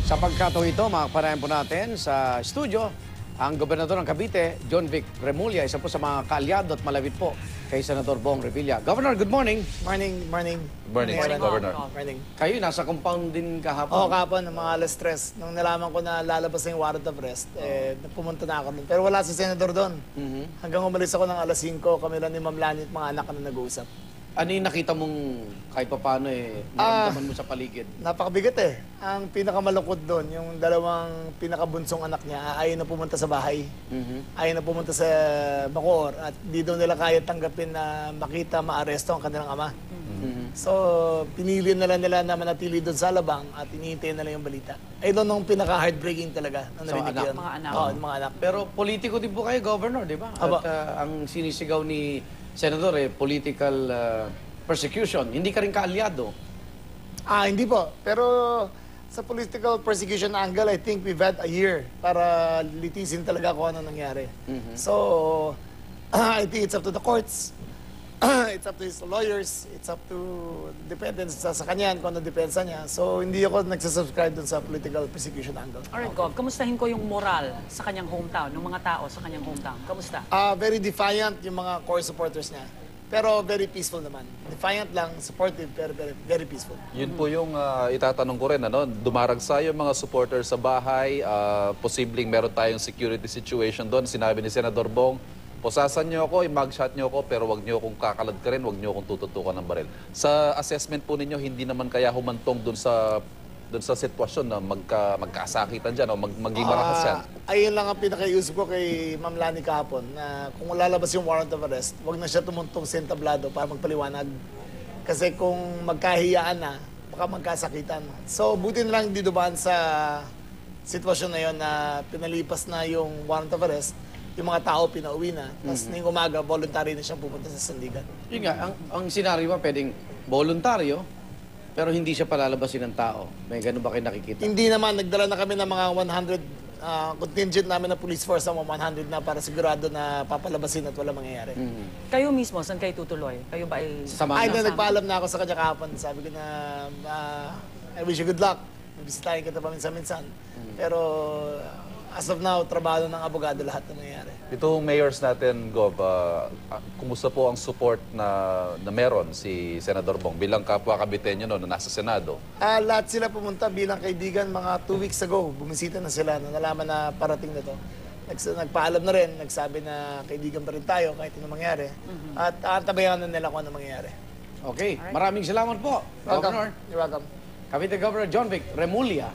Sa pagkataon ito, makapanayan po natin sa studio ang Gobernador ng Cavite, John Vic Remulla, isa po sa mga kaalyado at malapit po kay Senador Bong Revilla. Governor, good morning. Morning. Morning, Governor. Morning. Kayo, nasa compound din kahapon. Oo, kahapon, mga alas 3. Nung nalaman ko na lalabas na yung warrant of arrest, pumunta na ako doon. Pero wala si Senador doon. Hanggang umalis ako ng alas 5, kami lang ni Ma'am Lani at mga anak na nag-uusap. Ano yung nakita mong kahit pa paano naramdaman mo sa paligid? Napakabigat eh. Ang pinakamalungkot doon, yung dalawang pinakabunsong anak niya, ayaw na pumunta sa bahay. Ayaw na pumunta sa Bacoor at di daw nila kaya tanggapin na makita, maaresto ang kanilang ama. So, pinili na lang nila na manatili doon sa Alabang at iniintay na lang yung balita. Ay doon nung pinaka-heartbreaking talaga. So, anak. Mga anak. Oo, mga anak. Pero politiko din po kayo, Governor, di ba? Aba. At ang sinisigaw ni Senador, political persecution. Hindi ka rin kaalyado. Hindi po. Pero sa political persecution angle, I think we've had a year para litisin talaga kung ano nangyari. So, I think it's up to the courts. It's up to his lawyers. It's up to depende sa kanya kung ano depensa niya. So, hindi ako nagsasubscribe dun sa political persecution angle. Alright, Gov, kamustahin ko yung moral sa kanyang hometown, ng mga tao sa kanyang hometown? Kamusta? Very defiant yung mga core supporters niya. Pero very peaceful naman. Defiant lang, supportive, pero very peaceful. Yun po yung itatanong ko rin. Ano? Dumaragsa yung mga supporters sa bahay. Posibleng meron tayong security situation doon. Sinabi ni Senador Bong, posasan niyo ako, i-mugshot niyo ako, pero wag niyo akong kakalad ka rin, wag niyo akong tututukan ng baril. Sa assessment po ninyo, hindi naman kaya humantong doon sa sitwasyon na magkasakitan dyan o maging marakas yan? Ayun lang ang pinaka-usap ko kay Ma'am Lani kahapon na kung lalabas yung warrant of arrest, wag na siya tumuntong sa entablado para magpaliwanag. Kasi kung magkahiyaan na, baka magkasakitan. So, buti na lang hindi dumaan sa sitwasyon na yun na pinalipas na yung warrant of arrest, yung mga tao pinauwi na. Tapos ngayong umaga, voluntary na siyang pupunta sa Sandigan. Yun nga, ang senaryo ba pwedeng voluntaryo, pero hindi siya palalabasin ng tao. May ganun ba kayo nakikita? Hindi naman, nagdala na kami ng mga 100 contingent namin na police force ng 100 na para sigurado na papalabasin at wala mangyayari. Kayo mismo, saan kayo tutuloy? Kayo ba ay... Samahan na. Nagpaalam na ako sa kanya kahapon. Sabi ko na, I wish you good luck. Bisitahin kita paminsan-minsan. Pero as of now, trabaho ng abogado lahat na nangyayari. Itong mayors natin, Gov, kumusta po ang support na meron si Senador Bong bilang kapwa Caviteño no, na nasa Senado? Lahat sila pumunta bilang kaibigan mga 2 weeks ago. Bumisita na sila na nalaman na parating na to. Nagpaalam na rin, nagsabi na kaibigan pa rin tayo kahit ano mangyari. At tabayan na nila kung ano mangyayari. Okay, maraming salamat po, Governor. You're welcome. Cavite Governor John Vic Remulla.